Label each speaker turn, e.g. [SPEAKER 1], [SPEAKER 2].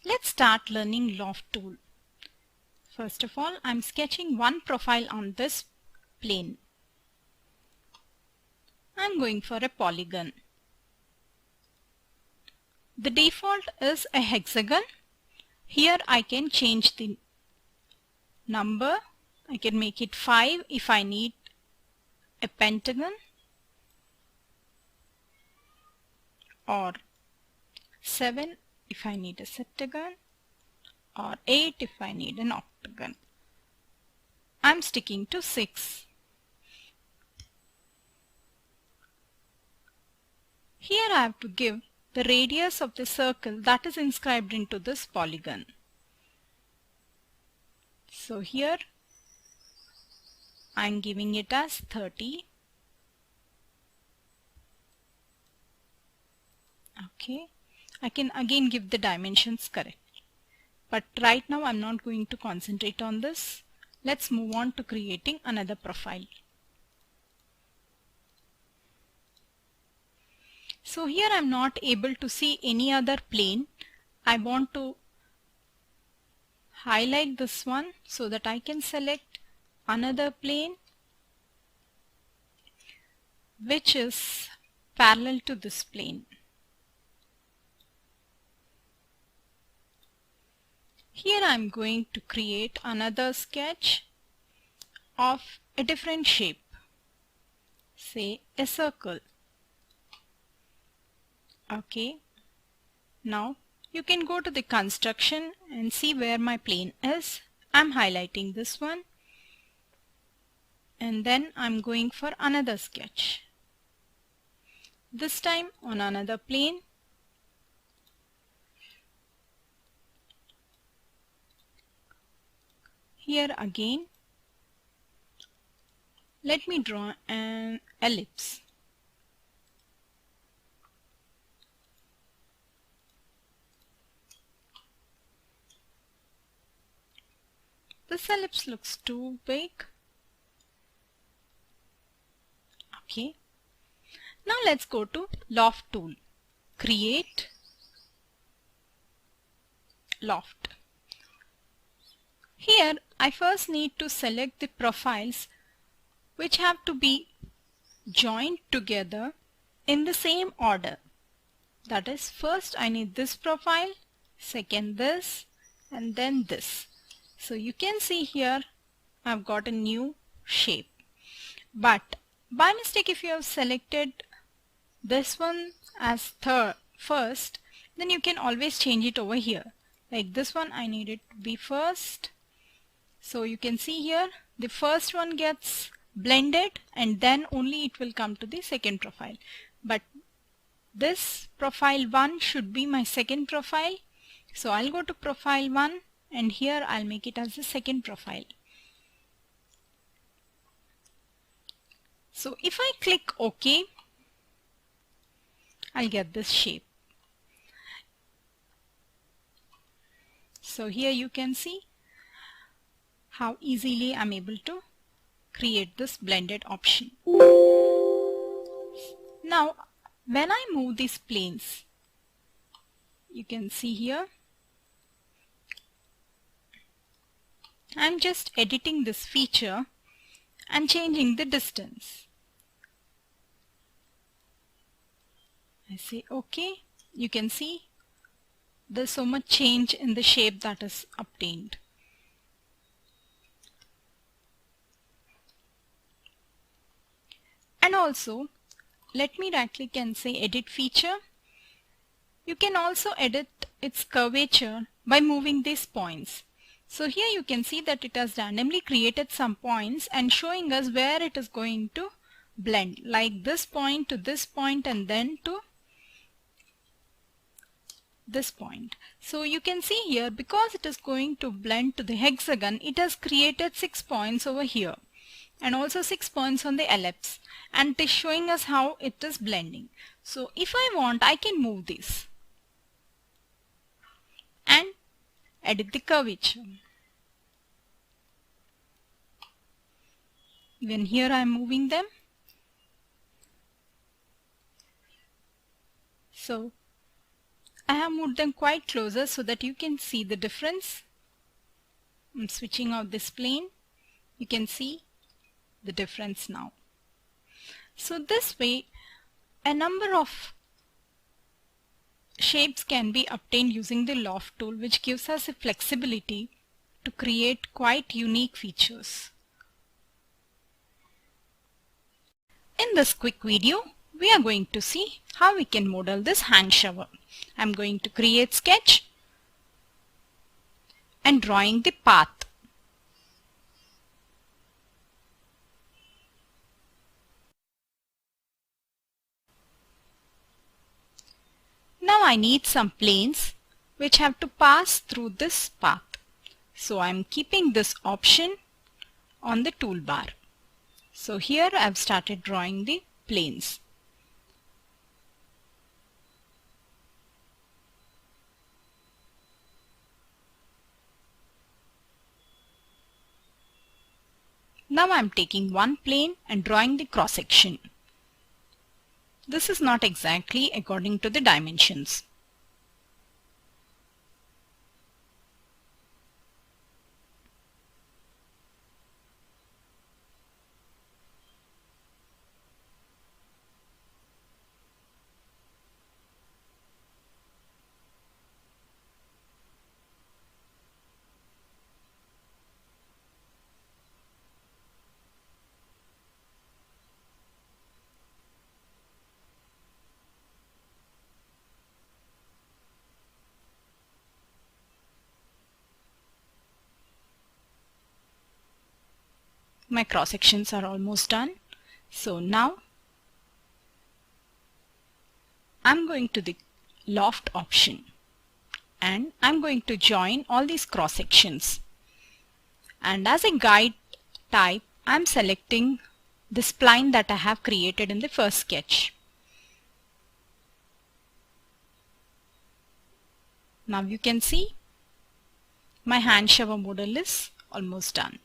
[SPEAKER 1] Let's start learning Loft tool. First of all, I'm sketching one profile on this plane. I'm going for a polygon. The default is a hexagon. Here I can change the number. I can make it 5 if I need a pentagon, or 7 if I need a septagon, or 8 if I need an octagon. I'm sticking to 6. Here I have to give the radius of the circle that is inscribed into this polygon. So here I'm giving it as 30. Okay, I can again give the dimensions correct. But right now I'm not going to concentrate on this. Let's move on to creating another profile. So here I'm not able to see any other plane. I want to highlight this one so that I can select another plane which is parallel to this plane. Here I'm going to create another sketch of a different shape, say a circle. Okay, now you can go to the construction and see where my plane is. I'm highlighting this one and then I'm going for another sketch. This time on another plane. Here again, let me draw an ellipse. This ellipse looks too big. Okay. Now let's go to Loft tool. Create Loft. Here I first need to select the profiles which have to be joined together in the same order. That is, first I need this profile, second this, and then this. So you can see here I've got a new shape. But by mistake, if you have selected this one as first, then you can always change it over here. Like this one, I need it to be first. So you can see here the first one gets blended and then only it will come to the second profile. But this profile 1 should be my second profile. So I'll go to profile 1 and here I'll make it as the second profile. So if I click OK, I'll get this shape. So here you can see how easily I'm able to create this blended option. Now when I move these planes, you can see here I'm just editing this feature and changing the distance. I say OK. You can see there's so much change in the shape that is obtained. And also, let me right click and say edit feature. You can also edit its curvature by moving these points. So here you can see that it has randomly created some points and showing us where it is going to blend, like this point to this point and then to this point. So you can see here, because it is going to blend to the hexagon, it has created 6 points over here and also 6 points on the ellipse, and it is showing us how it is blending. So if I want, I can move this and edit the curvature. Even here I am moving them. So I have moved them quite closer so that you can see the difference. I'm switching out this plane. You can see the difference now. So this way a number of shapes can be obtained using the Loft tool, which gives us the flexibility to create quite unique features. In this quick video, we are going to see how we can model this hand shower. I'm going to create sketch and drawing the path. Now I need some planes which have to pass through this path. So I'm keeping this option on the toolbar. So here I've started drawing the planes. Now I'm taking one plane and drawing the cross section. This is not exactly according to the dimensions. My cross sections are almost done. So now I'm going to the Loft option and I'm going to join all these cross sections. And as a guide type, I'm selecting the spline that I have created in the first sketch. Now you can see my hand shower model is almost done.